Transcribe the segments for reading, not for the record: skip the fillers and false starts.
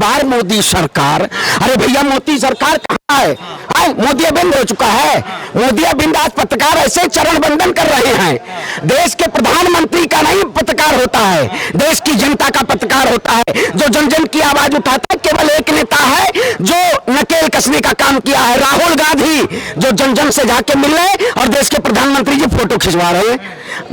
बार मोदी सरकार। अरे भैया मोदी सरकार कहाँ है? मोदी बिंद हो चुका है। मोदी बिंद आज पत्रकार ऐसे चरण वंदन कर रहे हैं। देश के प्रधानमंत्री का नहीं पत्रकार होता है, देश की जनता का पत्रकार होता है, जो जन जन की आवाज उठाता है। केवल एक नेता है जो नकेल कसने का काम किया है, राहुल गांधी, जो जन जन से जाके मिल रहे और देश के प्रधानमंत्री जी फोटो खिंचवा रहे हैं।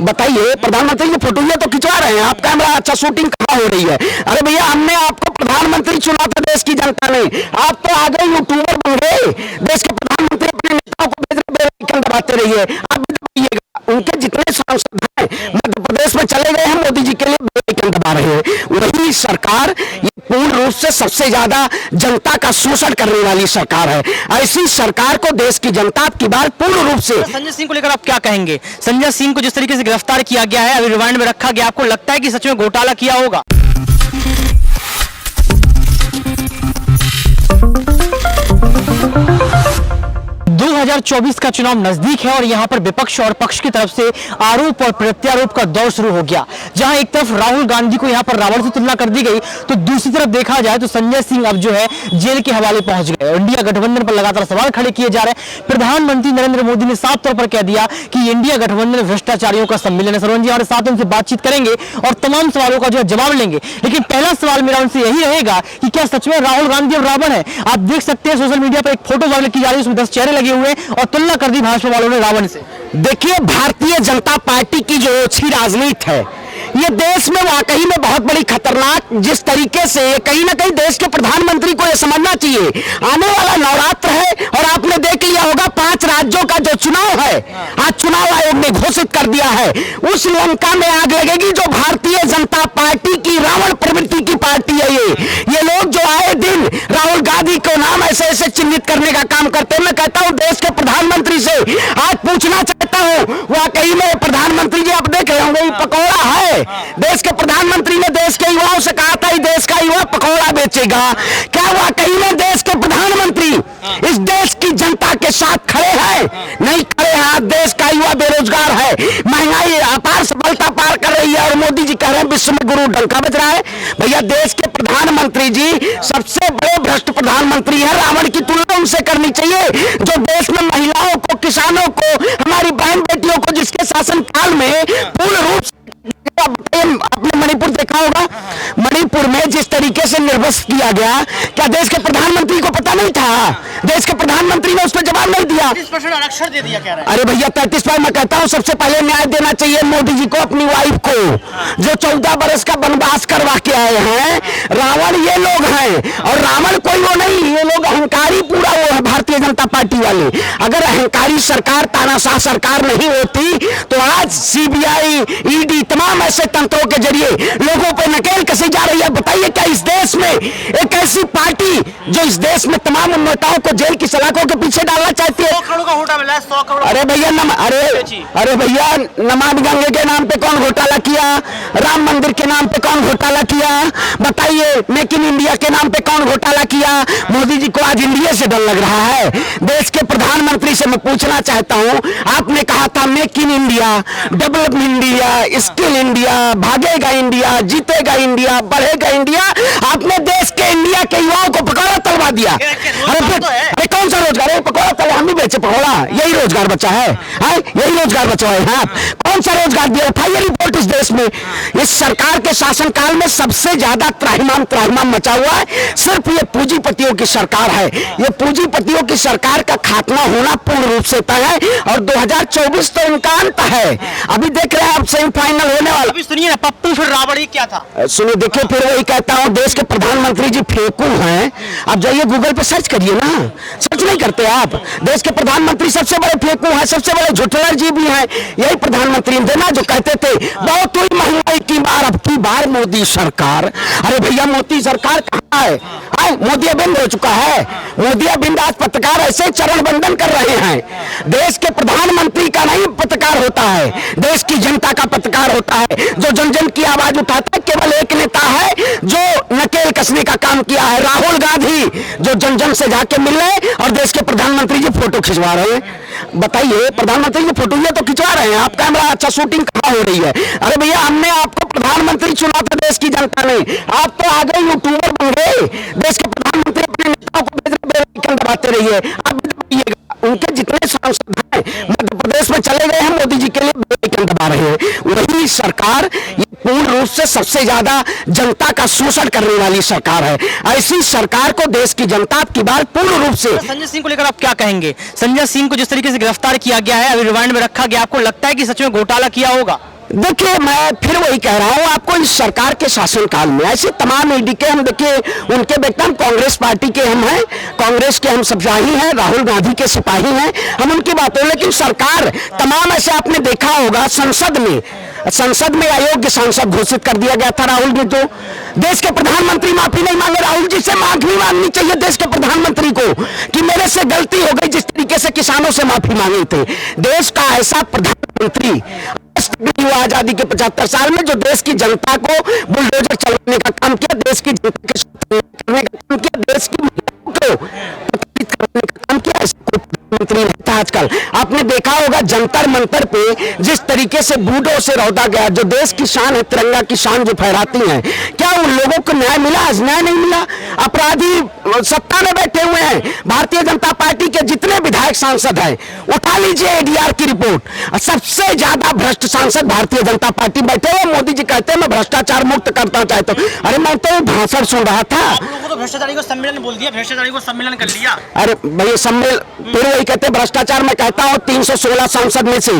बताइए, प्रधानमंत्री जी फोटो ये तो खिंचवा रहे हैं, आप कैमरा अच्छा शूटिंग कहाँ हो रही है? अरे भैया हमने आपको प्रधानमंत्री चुना था देश की जनता ने, आप तो आगे यूट्यूबर बन गए। देश के प्रधानमंत्री अपने नेताओं को बेल दबाते रहिए, आप भी दबाइएगा। उनके जितने सांसद हैं मध्य प्रदेश में चले गए हैं, मोदी जी के लिए बेल दबा रहे हैं। वही सरकार ये पूर्ण रूप से सबसे ज्यादा जनता का शोषण करने वाली सरकार है। ऐसी सरकार को देश की जनता की बात पूर्ण रूप से। संजय सिंह को लेकर आप क्या कहेंगे? संजय सिंह को जिस तरीके से गिरफ्तार किया गया है, अभी रिमांड में रखा गया, आपको लगता है कि सच में घोटाला किया होगा? 2024 का चुनाव नजदीक है और यहां पर विपक्ष और पक्ष की तरफ से आरोप और प्रत्यारोप का दौर शुरू हो गया। जहां एक तरफ राहुल गांधी को यहां पर रावण से तुलना कर दी गई, तो दूसरी तरफ देखा जाए तो संजय सिंह अब जो है जेल के हवाले पहुंच गए। इंडिया गठबंधन पर लगातार सवाल खड़े किए जा रहे हैं। प्रधानमंत्री नरेंद्र मोदी ने साफ तौर पर कह दिया कि इंडिया गठबंधन भ्रष्टाचारियों का सम्मेलन है। सरवन जी हमारे साथ उनसे बातचीत करेंगे और तमाम सवालों का जो है जवाब लेंगे। लेकिन पहला सवाल मेरा उनसे यही रहेगा कि क्या सच में राहुल गांधी अब रावण है? आप देख सकते हैं सोशल मीडिया पर एक फोटो वायरल की जा रही है, उसमें 10 चेहरे लगे हुए और तुलना कर दी भाजपा वालों ने रावण से। देखिए, भारतीय जनता पार्टी की जो ओछी राजनीति है ये देश में वाकई में बहुत बड़ी खतरनाक, जिस तरीके से कहीं ना कहीं देश के प्रधानमंत्री को यह समझना चाहिए आने वाला नवरात्र है और आपने देख लिया होगा 5 राज्यों का जो चुनाव है आज चुनाव आयोग ने घोषित कर दिया है। उस लंका में आग लगेगी जो भारतीय जनता पार्टी की रावण प्रवृत्ति की पार्टी है। ये लोग जो आए दिन राहुल गांधी को नाम ऐसे ऐसे चिन्हित करने का काम करते हैं। मैं कहता हूं देश के प्रधानमंत्री से आज पूछना चाहता हूं, वाकई में प्रधानमंत्री जी आप देख रहे होंगे ये पकौड़ा है। देश के प्रधानमंत्री ने देश के युवाओं से कहा था देश का युवा पकौड़ा बेचेगा। क्या वाकई में देश के प्रधानमंत्री इस देश की जनता के साथ खड़े हैं? नहीं खड़े हैं। आज देश का युवा बेरोजगार है, महंगाई अपार सबलता पार कर रही है और मोदी जी कह रहे हैं विश्व में गुरु डंका बज रहा है। भैया देश के प्रधानमंत्री जी सबसे बड़े भ्रष्ट प्रधानमंत्री है। रावण की तुलना उनसे करनी चाहिए जो देश में महिलाओं को, किसानों को, हमारी बहन बेटियों को जिसके शासनकाल में पूर्ण रूप से आपने मणिपुर देखा होगा, मणिपुर में जिस तरीके से निर्वस्त्र किया गया, क्या देश के प्रधानमंत्री को पता नहीं था? देश के प्रधानमंत्री ने उस पर जवाब नहीं दिया। 33% आरक्षण दे दिया कह रहे हैं। अरे भैया 33%, मैं कहता हूं सबसे पहले न्याय देना चाहिए मोदी जी को, अपनी वाइफ को, जो 14 बरस का वनवास करवा के आए हैं। रावण ये लोग हैं और रावण कोई वो नहीं, ये लोग अहंकारी पूरा वो है भारतीय जनता पार्टी वाले। अगर अहंकारी सरकार, तानाशाह सरकार नहीं होती तो आज सीबीआई, ईडी, तमाम ऐसे तंत्रों के जरिए लोगों पर नकेल कसी जा रही है। बताइए क्या इस देश में एक ऐसी पार्टी जो इस देश में तमाम नेताओं को जेल की सलाखों के पीछे डालना चाहती है? 100 करोड़ का घोटाला मिला है, 100 करोड़। अरे भैया अरे भैया नमामि गंगे के नाम पे कौन घोटाला किया? राम मंदिर के नाम पे कौन घोटाला किया? बताइए, मेक इन इंडिया के नाम पे कौन घोटाला किया? मोदी जी को आज इंडिया से डर लग रहा है। देश के प्रधानमंत्री से मैं पूछना चाहता हूं, आपने कहा था make in India, develop India, skill India, भागेगा इंडिया, जीतेगा इंडिया, बढ़ेगा इंडिया। आपने देश के इंडिया के युवाओं को पकौड़ा तलवा दिया। अरे कौन सा रोजगार है? पकौड़ा तले हम भी बेचे पकौड़ा, यही रोजगार बचा है? यही रोजगार बचा है? हाँ, कौन सा रोजगार दिया? उठाइए रिपोर्ट। इस देश में इस सरकार के शासनकाल में सबसे ज्यादा त्राहिमाम मचा हुआ है सिर्फ ये पूंजीपतियों की सरकार है। ये पूंजीपतियों की सरकार का खात्मा होना पूर्ण रूप से तय है और 2024 तो इनका अंत है। अभी देख रहे हैं आप सेमीफाइनल होने वाला। अभी सुनिए ना, पप्पू फिर रावण ही क्या था? सुनिए, देखिए फिर वही कहता हूँ, देश के प्रधानमंत्री जी फेंकू हैं। आप जाइए गूगल पे सर्च करिए ना, सर्च नहीं करते आप? देश के प्रधानमंत्री सबसे बड़े फेंकू हैं, सबसे बड़े झुठलर जी भी हैं। यही प्रधानमंत्री थे ना जो कहते थे बहुत हुई महंगाई की मार, अब की बार मोदी सरकार। अरे भैया मोदी सरकार कहाँ है? मोदी अबिंद हो चुका है। मोदी अबिंद आज पत्रकार ऐसे चरण वंदन कर रहे हैं। देश के प्रधानमंत्री का नहीं पत्रकार होता है, देश की जनता का पत्रकार होता है, जो जन जन की आवाज उठाता है। केवल एक नेता है जो नकेल कसने का काम किया है, राहुल गांधी, जो जन जन से जाके मिल रहे और देश के प्रधानमंत्री जी फोटो खिंचवा रहे हैं। बताइए, प्रधानमंत्री की फोटो ये तो खिंचवा रहे हैं, आप कैमरा अच्छा शूटिंग कहाँ हो रही है? अरे भैया, हमने आपको प्रधानमंत्री चुना था देश की जनता ने, आप तो आगे यूट्यूबर बन गए। देश के प्रधानमंत्री अपने नेताओं को बेल दबाते रहिए, आप भी दबाइएगा। उनके जितने सांसद हैं मध्य प्रदेश में चले गए हैं, मोदी जी के लिए बेल दबा रहे हैं। वही सरकार ये पूर्ण रूप से सबसे ज्यादा जनता का शोषण करने वाली सरकार है। ऐसी सरकार को देश की जनता की बात पूर्ण रूप से। संजय सिंह को लेकर आप क्या कहेंगे? संजय सिंह को जिस तरीके से गिरफ्तार किया गया है, अभी रिमांड में रखा गया, आपको लगता है कि सच में घोटाला किया होगा? देखिए, मैं फिर वही कह रहा हूं आपको, इस सरकार के शासनकाल में ऐसे तमाम ईडी के हम देखिए, उनके बेटा कांग्रेस पार्टी के हम हैं, कांग्रेस के हम सिपाही हैं, राहुल गांधी के सिपाही हैं, हम उनकी बातों। लेकिन सरकार तमाम ऐसे आपने देखा होगा, संसद में अयोग्य सांसद घोषित कर दिया गया था राहुल जी। तो देश के प्रधानमंत्री माफी नहीं मांगे, राहुल जी से माफी मांगनी चाहिए देश के प्रधानमंत्री को कि मेरे से गलती हो गई, जिस तरीके से किसानों से माफी मांगे थे। देश का ऐसा प्रधानमंत्री आजादी के 75 साल में जो देश की जनता को बुलडोजर चलाने का काम किया, देश की जनता के साथ करने का काम किया, देश की महिलाओं को प्रताड़ित करने का काम किया, ऐसा कोई प्रधानमंत्री नहीं था। आजकल आपने देखा होगा जंतर मंतर पे जिस तरीके से बूढ़ों से रौदा गया, जो देश की शान है, तिरंगा की शान जो फहराती हैं, क्या उन लोगों को न्याय मिला? आज न्याय नहीं मिला। अपराधी सत्ता में बैठे हुए हैं। भारतीय जनता पार्टी के जितने विधायक सांसद हैं, उठा लीजिए एडीआर की रिपोर्ट, सबसे ज्यादा भ्रष्ट सांसद भारतीय जनता पार्टी बैठे हुए। मोदी जी कहते हैं मैं भ्रष्टाचार मुक्त करता चाहता हूं। अरे मैं तो भाषण सुन रहा था, तो भ्रष्टाचारी को सम्मेलन बोल दिया, भ्रष्टाचारी को सम्मेलन कर लिया। अरे भैया, सम्मेलन फिर वही कहते हैं भ्रष्टाचार। मैं कहता हूं 316 सांसद में से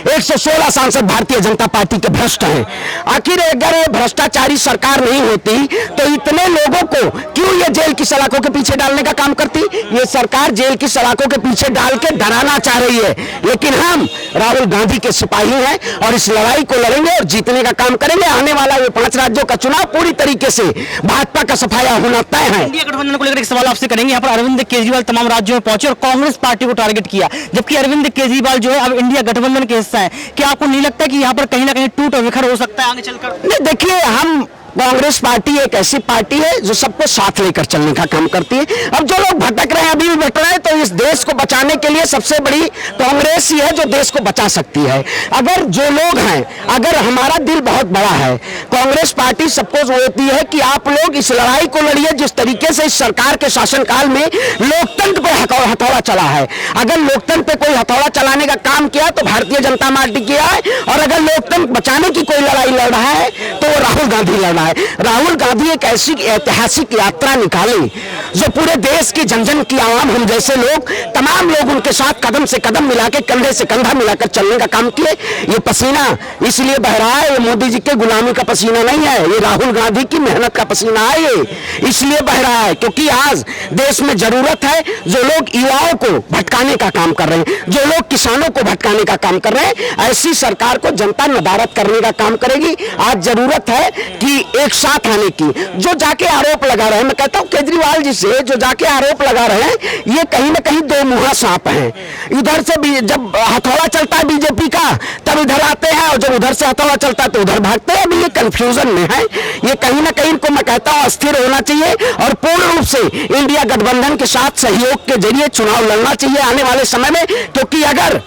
116 सांसद भारतीय जनता पार्टी के भ्रष्ट हैं। आखिर अगर ये भ्रष्टाचारी सरकार नहीं होती तो इतने लोगों को क्यों ये जेल की सलाखों के पीछे डालने का काम करती? ये सरकार जेल की सलाखों के पीछे डाल के डराना चाह रही है। लेकिन हम राहुल गांधी के सिपाही हैं और इस लड़ाई को लड़ेंगे और जीतने का काम करेंगे। आने वाला ये 5 राज्यों का चुनाव पूरी तरीके से भाजपा का सफाया होना तय है। इंडिया गठबंधन को लेकर एक सवाल आपसे करेंगे। यहाँ पर अरविंद केजरीवाल तमाम राज्यों में पहुंचे और कांग्रेस पार्टी को टारगेट किया, जबकि अरविंद केजरीवाल जो है अब इंडिया गठबंधन के हिस्सा है। क्या आपको नहीं लगता कि यहाँ पर कहीं ना कहीं टूट और विखर हो सकता है आगे चलकर? नहीं, देखिए, हम कांग्रेस पार्टी एक ऐसी पार्टी है जो सबको साथ लेकर चलने का काम करती है। अब जो लोग भटक रहे हैं, अभी भी भटक रहे हैं, तो इस देश को बचाने के लिए सबसे बड़ी कांग्रेस ही है जो देश को बचा सकती है। अगर जो लोग हैं, अगर हमारा दिल बहुत बड़ा है, कांग्रेस पार्टी सबको होती है कि आप लोग इस लड़ाई को लड़िए। जिस तरीके से इस सरकार के शासनकाल में लोकतंत्र पर हथौड़ा चला है, अगर लोकतंत्र पे कोई हथौड़ा चलाने का काम किया तो भारतीय जनता पार्टी किया है, और अगर लोकतंत्र बचाने की कोई लड़ाई लड़ रहा है तो वो राहुल गांधी लड़ रहा है। राहुल गांधी एक ऐसी ऐतिहासिक यात्रा निकाली जो पूरे देश की जन जन की आवाम, हम जैसे लोग, तमाम लोग उनके साथ कदम से कदम मिला के, कंधे से कंधा मिलाकर चलने का काम किए। ये पसीना इसलिए बह रहा है, ये मोदी जी के गुलामी का पसीना नहीं है, ये राहुल गांधी की मेहनत का पसीना है। ये इसलिए बह रहा है क्योंकि आज देश में जरूरत है। जो लोग युवाओं को भटकाने का काम कर रहे हैं, जो लोग किसानों को भटकाने का काम कर रहे हैं, ऐसी सरकार को जनता नदारद करने का काम करेगी। आज जरूरत है कि एक साथ आने की। जो जाके आरोप लगा रहे हैं, मैं कहता हूं केजरीवाल जी से जो जाके आरोप लगा रहे हैं, ये कहीं ना कहीं दो मुहा सांप हैं। इधर से भी जब हथौड़ा चलता है बीजेपी का तब इधर आते हैं, और जब उधर से हथौड़ा चलता है तो उधर भागते हैं। अभी ये कंफ्यूजन में है। ये कहीं ना कहीं इनको मैं कहता हूं अस्थिर होना चाहिए और पूर्ण रूप से इंडिया गठबंधन के साथ सहयोग के जरिए चुनाव लड़ना चाहिए आने वाले समय में। क्योंकि अगर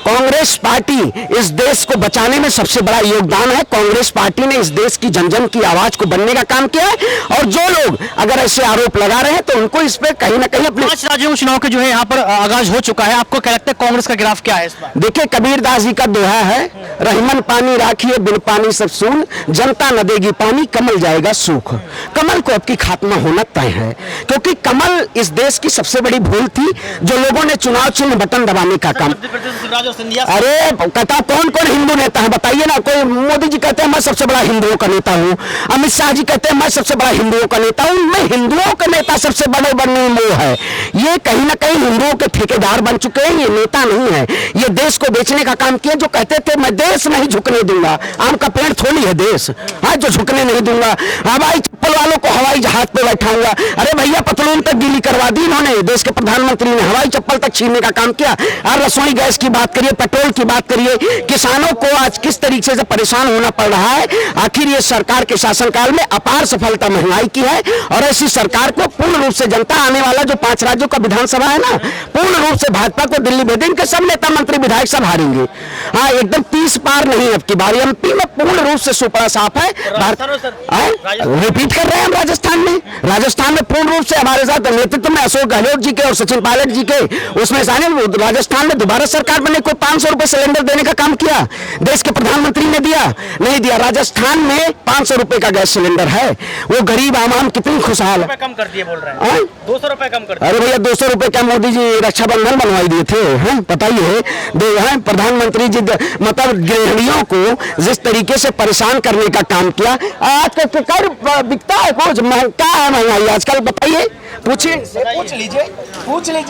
कांग्रेस पार्टी इस देश को बचाने में सबसे बड़ा योगदान है, कांग्रेस पार्टी ने इस देश की जन जन की आवाज को बनने का काम किया है, और जो लोग अगर ऐसे आरोप लगा रहे हैं तो उनको इस पर कहीं ना कहीं अपने 5 राज्यों के चुनाव के जो है यहाँ पर आगाज हो चुका है। आपको क्या लगता है कांग्रेस का ग्राफ क्या है इस बार? देखिए, कबीर दास जी का दोहा है, रहीमन पानी राखिए बिन पानी सब सून, जनता न देगी पानी कमल जाएगा सूख। कमल को अब की खात्मा होना तय है, क्योंकि कमल इस देश की सबसे बड़ी भूल थी जो लोगों ने चुनाव चिन्ह बटन दबाने का काम। अरे कहता कौन कौन हिंदू नेता है बताइए ना। कोई मोदी जी कहते हैं मैं सबसे बड़ा हिंदुओं का नेता हूँ, अमित शाह जी कहते हैं मैं सबसे बड़ा हिंदुओं का नेता हूँ। मैं हिंदुओं का नेता सबसे सबसे बड़े बड़े मोह है। ये कहीं ना कहीं हिंदुओं के ठेकेदार बन चुके हैं, ये नेता नहीं है। ये देश को बेचने का काम किया। जो कहते थे मैं देश नहीं झुकने दूंगा, आम का पेड़ थोड़ी है देश, हाँ, जो झुकने नहीं दूंगा। हवाई चप्पल वालों को हवाई जहाज पे बैठाऊंगा। अरे भैया पतलून तक गीली करवा दी इन्होंने, देश के प्रधानमंत्री ने हवाई चप्पल तक छीनने का काम किया। और रसोई गैस की बात करिए, पेट्रोल की बात करिए, किसानों को आज किस तरीके से परेशान होना पड़ रहा है। आखिर ये सरकार के शासनकाल में अपार सफलता महंगाई की है, और ऐसी सरकार को पूर्ण रूप से जनता, आने वाला जो 5 राज्यों का विधानसभा है ना, पूर्ण रूप से भाजपा को दिल्ली भेजेंगे। सब नेता मंत्री विधायक सब हारेंगे। हाँ, एकदम 30 पार नहीं अब की बारी। एमपी में पूर्ण रूप से सुपड़ा साफ है। रिपीट कर रहे हैं हम राजस्थान में। राजस्थान में पूर्ण रूप से हमारे साथ नेतृत्व में अशोक गहलोत जी के और सचिन पायलट जी के, उसमें सारे राजस्थान में दोबारा सरकार बनने को 500 रुपए सिलेंडर देने का काम किया। देश के प्रधानमंत्री ने दिया नहीं दिया? राजस्थान में 500 रुपए का गैस सिलेंडर है। वो गरीब आवाम कितनी खुशहाल है। कम कर दिए बोल रहे हैं, 200 रुपए कम कर दिए। अरे भैया 200 रुपए क्या मोदी जी रक्षाबंधन बनवाई दिए थे? हैं, बताइए। प्रधानमंत्री जी मतलब गृहिणियों को जिस तरीके से परेशान करने का काम किया। आज का बिकता है कुछ, क्या है महंगाई आजकल, बताइए, पूछ लीजिए।